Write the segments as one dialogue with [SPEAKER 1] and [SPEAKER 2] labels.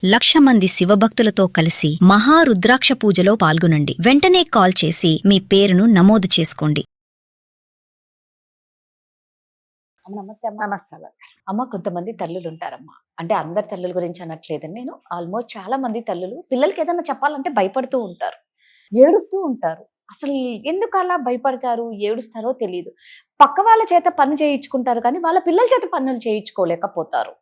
[SPEAKER 1] 1,00,000 మంది శివభక్తులతో కలిసి మహారుద్రాక్ష పూజలో పాల్గొనండి. వెంటనే కాల్ చేసి మీ పేరును నమోదు చేసుకోండి.
[SPEAKER 2] నమస్తే అమ్మ. నమస్తే అమ్మ. కొంతమంది తల్లులు ఉంటారమ్మా, అంటే అందరి తల్లుల గురించి అనట్లేదని నేను, ఆల్మోస్ట్ చాలా మంది తల్లులు పిల్లలకి ఏదైనా చెప్పాలంటే భయపడుతూ ఉంటారు, ఏడుస్తూ ఉంటారు. అసలు ఎందుకు అలా భయపడతారు, ఏడుస్తారో తెలియదు. పక్క వాళ్ళ చేత పని చేయించుకుంటారు కానీ వాళ్ళ పిల్లల చేత పనులు చేయించుకోలేకపోతారు.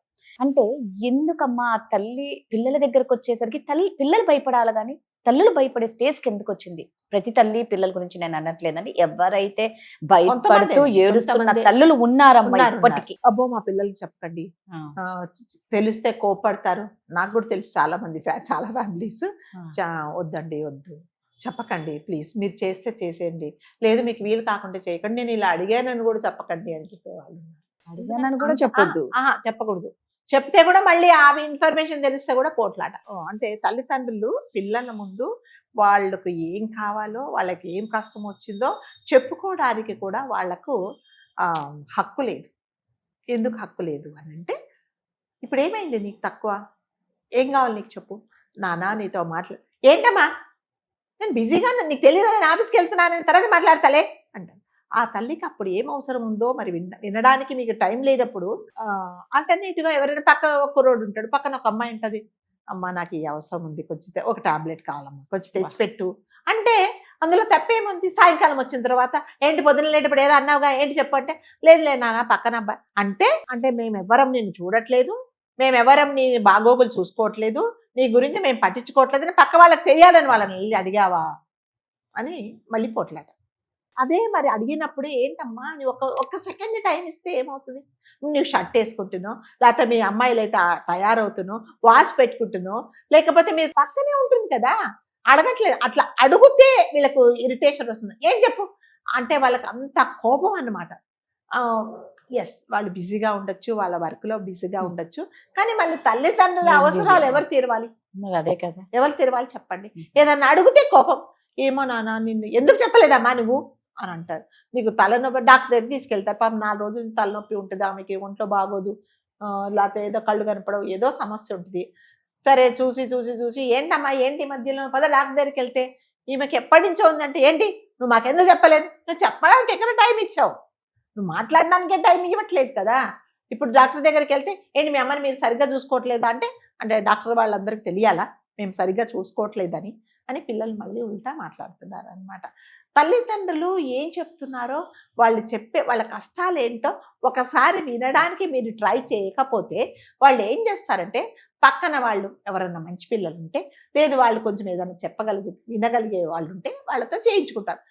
[SPEAKER 2] అంటే ఎందుకమ్మా ఆ తల్లి పిల్లల దగ్గరకు వచ్చేసరికి పిల్లలు భయపడాలి కానీ తల్లులు భయపడే స్టేజ్కి ఎందుకు వచ్చింది? ప్రతి తల్లి పిల్లల గురించి నేను అనట్లేదండి, ఎవరైతే భయపడుతూ ఏడుస్తున్న తల్లులు ఉన్నారమ్మా ఇప్పటికీ.
[SPEAKER 3] అబ్బో మా పిల్లలకి చెప్పకండి, తెలిస్తే కోపడతారు. నాకు కూడా తెలుసు చాలా మంది చాలా ఫ్యామిలీస్ వద్దండి వద్దు చెప్పకండి ప్లీజ్, మీరు చేస్తే చేసేయండి, లేదు మీకు వీలు కాకుండా చేయకండి, నేను ఇలా అడిగానని కూడా చెప్పకండి అని చెప్పేవాళ్ళు.
[SPEAKER 2] అడిగానని కూడా చెప్పొద్దు,
[SPEAKER 3] చెప్పకూడదు. చెప్తే కూడా మళ్ళీ ఆ ఇన్ఫర్మేషన్ తెలిస్తే కూడా పోట్లాట. అంటే తల్లిదండ్రులు పిల్లల ముందు వాళ్ళకు ఏం కావాలో, వాళ్ళకి ఏం కష్టం వచ్చిందో చెప్పుకోవడానికి కూడా వాళ్లకు హక్కు లేదు. ఎందుకు హక్కు లేదు అని అంటే, ఇప్పుడు ఏమైంది నీకు తక్కువ, ఏం కావాలి నీకు చెప్పు, నానా నీతో ఏంటమ్మా నేను బిజీగా నీకు తెలియదు, నేను ఆఫీస్కి వెళ్తున్నాను, తర్వాత మాట్లాడతలే అంటాను. ఆ తల్లికి అప్పుడు ఏం అవసరం ఉందో మరి వినడానికి మీకు టైం లేనప్పుడు ఆల్టర్నేటివ్గా ఎవరైనా పక్కన ఒక రోడ్డు ఉంటాడు, పక్కన ఒక అమ్మాయి ఉంటుంది, అమ్మ నాకు ఈ అవసరం ఉంది, కొంచెం ఒక టాబ్లెట్ కావాలమ్మా, కొంచెం తెచ్చిపెట్టు అంటే అందులో తప్పేముంది? సాయంకాలం వచ్చిన తర్వాత ఏంటి పొద్దున లేటప్పుడు ఏదో అన్నావుగా ఏంటి చెప్పు అంటే, లేదు నాన్న పక్కన అబ్బాయి అంటే మేమెవ్వరం నేను చూడట్లేదు, మేమెవరం నీ బాగోగులు చూసుకోవట్లేదు, నీ గురించి మేము పట్టించుకోవట్లేదు అని పక్క వాళ్ళకి తెలియాలని వాళ్ళని వెళ్ళి అడిగావా అని మళ్ళీ పోట్లాట. అదే మరి అడిగినప్పుడు ఏంటమ్మా నువ్వు ఒక్క సెకండ్ టైం ఇస్తే ఏమవుతుంది? నువ్వు షర్ట్ వేసుకుంటున్నావు, లేకపోతే మీ అమ్మాయిలు అయితే తయారవుతున్నావు, వాచ్ పెట్టుకుంటున్నావు, లేకపోతే మీరు పక్కనే ఉంటుంది కదా, అడగట్లేదు. అట్లా అడిగితే వీళ్ళకు ఇరిటేషన్ వస్తుంది. ఏం చెప్పు అంటే వాళ్ళకి అంత కోపం అన్నమాట. ఎస్, వాళ్ళు బిజీగా ఉండొచ్చు, వాళ్ళ వర్క్లో బిజీగా ఉండొచ్చు, కానీ మళ్ళీ తల్లిదండ్రుల అవసరాలు ఎవరు తీరవాలి?
[SPEAKER 2] అదే కదా,
[SPEAKER 3] ఎవరు తీరవాలి చెప్పండి? ఏదన్నా అడిగితే కోపం, ఏమో నాన్న నిన్ను ఎందుకు చెప్పలేదమ్మా నువ్వు అని అంటారు. నీకు తలనొప్పి డాక్టర్ దగ్గర తీసుకెళ్తారు, పాపం 4 రోజులు తలనొప్పి ఉంటుంది, ఆమెకి ఒంట్లో బాగోదు, లేకపోతే ఏదో కళ్ళు కనపడవు, ఏదో సమస్య ఉంటుంది. సరే చూసి ఏంటమ్మా ఏంటి మధ్యలో పద డాక్టర్ దగ్గరికి వెళ్తే, ఈమెకి ఎప్పటి నుంచో ఉందంటే ఏంటి నువ్వు మాకెందుకు చెప్పలేదు? నువ్వు చెప్పడానికి ఎక్కడ టైం ఇచ్చావు? నువ్వు మాట్లాడడానికే టైం ఇవ్వట్లేదు కదా. ఇప్పుడు డాక్టర్ దగ్గరికి వెళ్తే ఏంటి మీ అమ్మని మీరు సరిగ్గా చూసుకోవట్లేదా అంటే డాక్టర్ వాళ్ళందరికీ తెలియాలా మేము సరిగ్గా చూసుకోవట్లేదని అని పిల్లలు మళ్ళీ ఉల్టా మాట్లాడుతున్నారు అనమాట. తల్లిదండ్రులు ఏం చెప్తున్నారో వాళ్ళు చెప్పే వాళ్ళ కష్టాలు ఏంటో ఒకసారి వినడానికి మీరు ట్రై చేయకపోతే వాళ్ళు ఏం చేస్తారంటే, పక్కన వాళ్ళు ఎవరన్నా మంచి పిల్లలు ఉంటే, లేదు వాళ్ళు కొంచెం ఏదైనా వినగలిగే వాళ్ళు ఉంటే వాళ్ళతో చేయించుకుంటారు.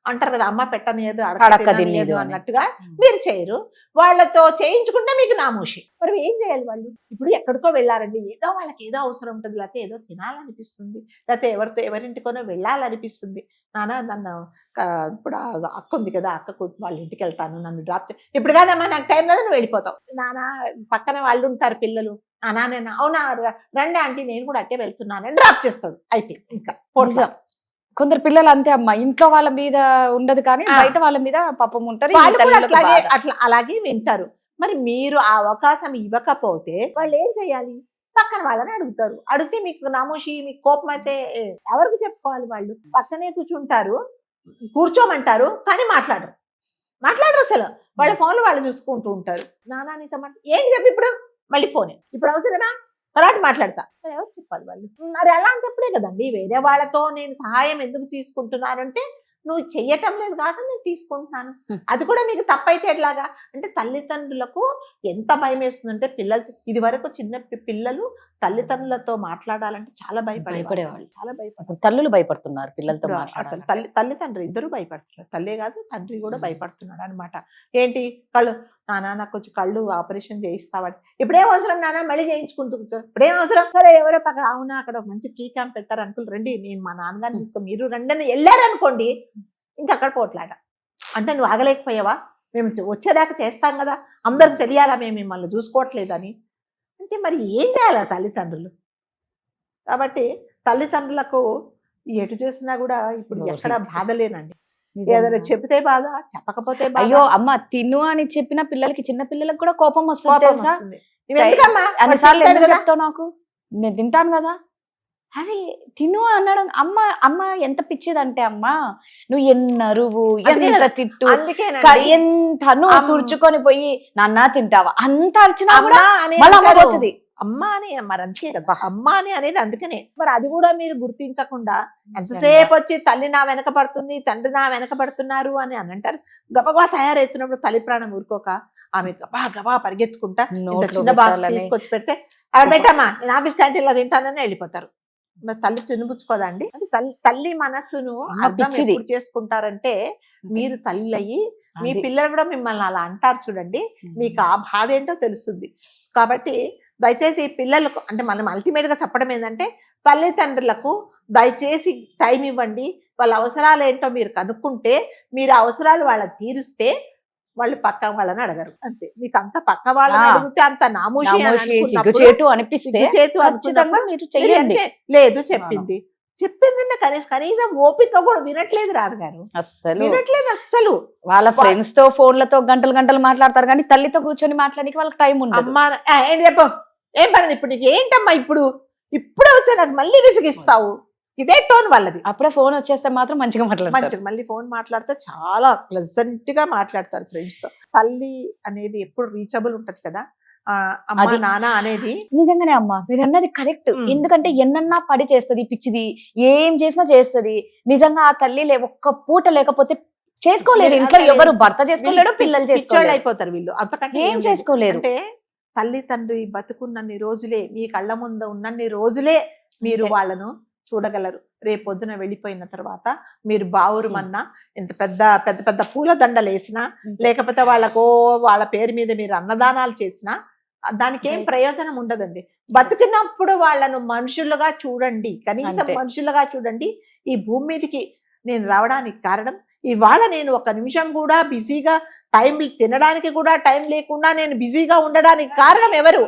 [SPEAKER 3] అంటారు కదా, అమ్మ పెట్టనియదు అడగదు అన్నట్టుగా మీరు చేయరు, వాళ్ళతో చేయించుకుంటే మీకు నామోషి. మరి ఏం చేయాలి వాళ్ళు? ఇప్పుడు ఎక్కడికో వెళ్ళారండి, ఏదో వాళ్ళకి ఏదో అవసరం ఉంటుంది, లేకపోతే ఏదో తినాలనిపిస్తుంది, లేకపోతే ఎవరింటికోనో వెళ్ళాలనిపిస్తుంది. నన్ను ఇప్పుడు అక్క ఉంది కదా, అక్కకు వాళ్ళ ఇంటికి వెళ్తాను, నన్ను డ్రాప్ ఇప్పుడు కాదమ్మా నాకు టైం కదా, నువ్వు వెళ్ళిపోతావు. నాన్న పక్కన వాళ్ళు ఉంటారు పిల్లలు, నేను అవునా రండి ఆంటీ నేను కూడా అట్టే వెళ్తున్నానని డ్రాప్ చేస్తాడు. అయితే ఇంకా
[SPEAKER 2] కొందరు పిల్లలు అంతే అమ్మా, ఇంట్లో వాళ్ళ మీద ఉండదు కానీ బయట వాళ్ళ మీద పాపం ఉంటారు,
[SPEAKER 3] అట్లా అలాగే వింటారు. మరి మీరు ఆ అవకాశం ఇవ్వకపోతే వాళ్ళు ఏం చేయాలి? పక్కన వాళ్ళని అడుగుతారు. అడిగితే మీకు నామోషి, మీకు కోపం అయితే ఎవరికి చెప్పుకోవాలి? వాళ్ళు పక్కనే కూర్చోమంటారు కానీ మాట్లాడరు అసలు. వాళ్ళ ఫోన్లు వాళ్ళు చూసుకుంటూ ఉంటారు. నానా నీతో ఏం చెప్పి ఇప్పుడు మళ్ళీ ఫోనే, ఇప్పుడు అవసరమా తర్వాత మాట్లాడతా, ఎవరు చెప్పాలి వాళ్ళు? మరి అలాంటప్పుడే కదండి వేరే వాళ్ళతో నేను సహాయం ఎందుకు తీసుకుంటున్నానంటే, నువ్వు చెయ్యటం లేదు కాబట్టి నేను తీసుకుంటున్నాను. అది కూడా మీకు తప్పైతే ఎట్లాగా? అంటే తల్లిదండ్రులకు ఎంత భయం వేస్తుందంటే, ఇది వరకు చిన్న పిల్లలు తల్లిదండ్రులతో మాట్లాడాలంటే చాలా భయపడేవాళ్ళు, చాలా భయపడతారు.
[SPEAKER 2] తల్లులు భయపడుతున్నారు పిల్లలతో.
[SPEAKER 3] అసలు తల్లిదండ్రులు ఇద్దరు భయపడుతున్నారు, తల్లే కాదు తండ్రి కూడా భయపడుతున్నాడు అనమాట. ఏంటి కళ్ళు నానా నాకు కొంచెం కళ్ళు ఆపరేషన్ చేయిస్తావాడు, ఇప్పుడేం అవసరం నానా మళ్ళీ చేయించుకుంటూ, ఇప్పుడేం అవసరం? సరే ఎవరో పక్క అవునా అక్కడ మంచి ఫ్రీ క్యాంప్ పెట్టారు అంకుల్ రండి, నేను మా నాన్నగారిని తీసుకో మీరు రండి అని వెళ్ళారనుకోండి, ఇంకా అక్కడ పోట్లాట. అంటే నువ్వు ఆగలేకపోయావా, మేము వచ్చేదాకా చేస్తాం కదా, అందరికి తెలియాలా మేము మిమ్మల్ని చూసుకోవట్లేదని అంటే మరి ఏం చేయాలా తల్లిదండ్రులు? కాబట్టి తల్లిదండ్రులకు ఎటు చూసినా కూడా ఇప్పుడు ఎక్కడ బాధలేనండి. ఏదైనా చెప్తే బాధ, చెప్పకపోతే బాధ.
[SPEAKER 2] అయ్యో అమ్మ తిను అని చెప్పిన పిల్లలకి, చిన్న పిల్లలకు కూడా కోపం వస్తుంది తెలుసా?
[SPEAKER 3] ఎందుకమ్మా
[SPEAKER 2] అన్నిసార్లు ఎందుకు చెప్తావు నాకు? నేను తింటాను కదా, అరే తిను అన్నాడు. అమ్మ ఎంత పిచ్చిదంటే అమ్మ, నువ్వు ఎన్న అరువు,
[SPEAKER 3] అందుకే
[SPEAKER 2] ఎంత
[SPEAKER 3] కదా,
[SPEAKER 2] తిట్టు,
[SPEAKER 3] అందుకేనండి
[SPEAKER 2] ఎంత నువ్వు తుడుచుకొని పోయి నాన్న తింటావా అంత అరిచినా కూడా
[SPEAKER 3] అమ్మ అని
[SPEAKER 2] మళ్ళీ అమ్మ
[SPEAKER 3] అంటారు.
[SPEAKER 2] పోతుంది.
[SPEAKER 3] అమ్మ అని మరి అంతే కదా, అమ్మ అని అనేది అందుకనే. మరి అది కూడా మీరు గుర్తించకుండా ఎంతసేపు వచ్చి తల్లి నా వెనక పడుతుంది, తండ్రి నా వెనక పడుతున్నారు అని అంటారు. గబగబా తయారవుతున్నప్పుడు తల్లి ప్రాణం ఊరుకోక ఆమె గబా గబా పరిగెత్తుకుంటా ఇంత
[SPEAKER 2] నోట్లో
[SPEAKER 3] చిన్న బాక్స్
[SPEAKER 2] పెట్టాలని.
[SPEAKER 3] తీసుకొచ్చి పెడితే అక్కడ పెట్టమ్మా, నేను ఆఫీస్ క్యాంటీన్లో తింటానని వెళ్ళిపోతారు. మరి తల్లి చినుపుచ్చుకోదండి. అది తల్లి మనసును
[SPEAKER 2] అమ్మ
[SPEAKER 3] అర్థం
[SPEAKER 2] పిచ్చిది.
[SPEAKER 3] ఎప్పుడు చేసుకుంటారంటే, మీరు తల్లి అయ్యి మీ పిల్లలు కూడా మిమ్మల్ని అలా అంటారు చూడండి, మీకు ఆ బాధ ఏంటో తెలుస్తుంది. కాబట్టి దయచేసి పిల్లలకు, అంటే మనం అల్టిమేట్ గా చెప్పడం ఏంటంటే, తల్లిదండ్రులకు దయచేసి టైం ఇవ్వండి. వాళ్ళ అవసరాలు ఏంటో మీరు కనుక్కుంటే, మీరు అవసరాలు వాళ్ళకి తీరుస్తే వాళ్ళు పక్క వాళ్ళని అడగరు. అంతే. మీకు అంత పక్క వాళ్ళని అడిగితే అంత నామూషి అని అనుకున్నప్పుడు,
[SPEAKER 2] సిగ్గుచేటు అనిపిస్తే
[SPEAKER 3] సిగ్గుచేటు
[SPEAKER 2] ఖచ్చితంగా
[SPEAKER 3] అనుకున్నప్పుడు
[SPEAKER 2] మీరు
[SPEAKER 3] మీరు
[SPEAKER 2] చెయ్యండి.
[SPEAKER 3] అంటే, లేదు చెప్పింది కనీసం ఓపిక కూడా వినట్లేదు రాదుగారు,
[SPEAKER 2] అస్సలు
[SPEAKER 3] వినట్లేదు అస్సలు.
[SPEAKER 2] వాళ్ళ ఫ్రెండ్స్ తో ఫోన్లతో గంటలు గంటలు మాట్లాడతారు, కానీ తల్లితో కూర్చొని మాట్లాడడానికి వాళ్ళకి టైం ఉండదు.
[SPEAKER 3] అమ్మా ఏంటి చెప్పు, ఏం పడింది ఇప్పుడు నీకు, ఏంటమ్మా ఇప్పుడే వచ్చా నాకు మళ్ళీ విసిగిస్తావు, ఇదే టోన్ వాళ్ళది.
[SPEAKER 2] అప్పుడే ఫోన్ వచ్చేస్తే మాత్రం మంచిగా మాట్లాడతారు.
[SPEAKER 3] మంచిగా మళ్ళీ ఫోన్ మాట్లాడితే చాలా ప్లెజెంట్ గా మాట్లాడతారు ఫ్రెండ్స్ తో. తల్లి అనేది ఎప్పుడు రీచబుల్ ఉంటది కదా, అమ్మ
[SPEAKER 2] అది
[SPEAKER 3] నాన్న అనేది.
[SPEAKER 2] నిజంగానే అమ్మా మీరు అన్నది కరెక్ట్. ఎందుకంటే ఎన్నన్నా పడి చేస్తది పిచ్చిది, ఏం చేసినా చేస్తది. నిజంగా ఆ తల్లి ఒక్క పూట లేకపోతే చేసుకోలేరు ఇంట్లో ఎవరు. భర్త చేసుకోలేడు, పిల్లలు చేసుకోలేరు,
[SPEAKER 3] అయిపోతారు వీళ్ళు. అంతకంటే
[SPEAKER 2] ఏం చేసుకోలేరు.
[SPEAKER 3] అంటే తల్లి తండ్రి బతుకున్నన్ని రోజులే, మీ కళ్ళ ముందు ఉన్నన్ని రోజులే మీరు వాళ్ళను చూడగలరు. రేపొద్దున వెళ్ళిపోయిన తర్వాత మీరు బావురుమన్నా, ఎంత పెద్ద పెద్ద పెద్ద పూల దండలు వేసినా, లేకపోతే వాళ్ళ పేరు మీద మీరు అన్నదానాలు చేసినా దానికి ఏం ప్రయోజనం ఉండదండి. బతుకున్నప్పుడు వాళ్ళను మనుషులుగా చూడండి, కనీసం మనుషులుగా చూడండి. ఈ భూమి మీదకి నేను రావడానికి కారణం, ఇవాళ నేను ఒక నిమిషం కూడా బిజీగా టైం తినడానికి కూడా టైం లేకుండా నేను బిజీగా ఉండడానికి కారణం ఎవరు?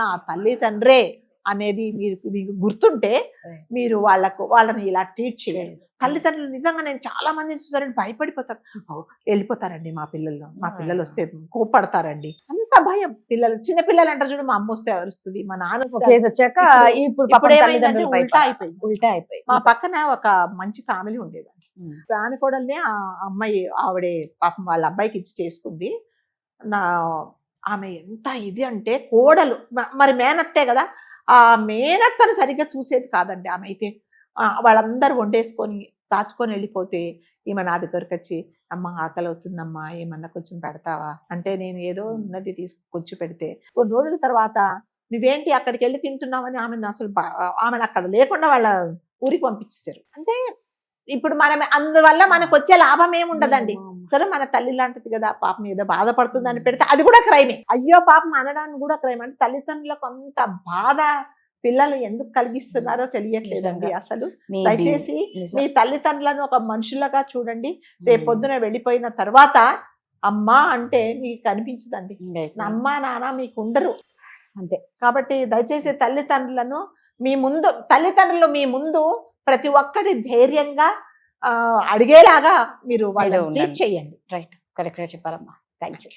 [SPEAKER 3] నా తల్లి తండ్రే అనేది మీకు గుర్తుంటే మీరు వాళ్ళని ఇలా ట్రీట్ చేయలేరు. తల్లిదండ్రులు నిజంగా నేను చాలా మందిని చూసారండి, భయపడిపోతారు. వెళ్ళిపోతారండి మా పిల్లలు వస్తే కోపడతారండి, అంత భయం. చిన్న పిల్లలు అంటారు చూడు, మా అమ్మ వస్తే అరుస్తుంది, మా నాన్న
[SPEAKER 2] వచ్చాక ఇప్పుడు
[SPEAKER 3] ఉల్టా అయిపోయింది. మా పక్కన ఒక మంచి ఫ్యామిలీ ఉండేదండి. రానికోడల్ని ఆ అమ్మాయి ఆవిడే పాపం వాళ్ళ అబ్బాయికి ఇచ్చి చేసుకుంది. ఆమె ఎంత ఇది అంటే, కోడలు మరి మేనత్తే కదా, ఆ మేనత్తను సరిగ్గా చూసేది కాదండి. ఆమె అయితే వాళ్ళందరూ వండేసుకొని దాచుకొని వెళ్ళిపోతే ఈమె నా దగ్గరకు వచ్చి, అమ్మ ఆకలి అవుతుందమ్మా, ఏమన్నా కొంచెం పెడతావా అంటే, నేను ఏదో ఉన్నది తీసుకొచ్చి పెడితే కొన్ని రోజుల తర్వాత నువ్వేంటి అక్కడికి వెళ్ళి తింటున్నావని ఆమెను అక్కడ లేకుండా వాళ్ళ ఊరికి పంపించేశారు. అంటే ఇప్పుడు అందువల్ల మనకు వచ్చే లాభం ఏముండదండి. సరే మన తల్లి లాంటిది కదా, పాపం ఏదో బాధపడుతుందని పెడితే అది కూడా క్రైమే. అయ్యో పాపం అనడానికి కూడా క్రైమ్. అంటే తల్లిదండ్రులకు అంత బాధ పిల్లలు ఎందుకు కలిగిస్తున్నారో తెలియట్లేదండి అసలు. దయచేసి మీ తల్లిదండ్రులను ఒక మనుషులుగా చూడండి. రేపొద్దున వెళ్ళిపోయిన తర్వాత అమ్మ అంటే మీకు కనిపించదండి, అమ్మ నాన్న మీకు ఉండరు. అంతే. కాబట్టి దయచేసి తల్లిదండ్రులు మీ ముందు ప్రతి ఒక్కటి ధైర్యంగా అడిగేలాగా మీరు వాళ్ళని ట్రీట్ చేయండి.
[SPEAKER 2] రైట్, కరెక్ట్గా చెప్పారమ్మా. Thank you.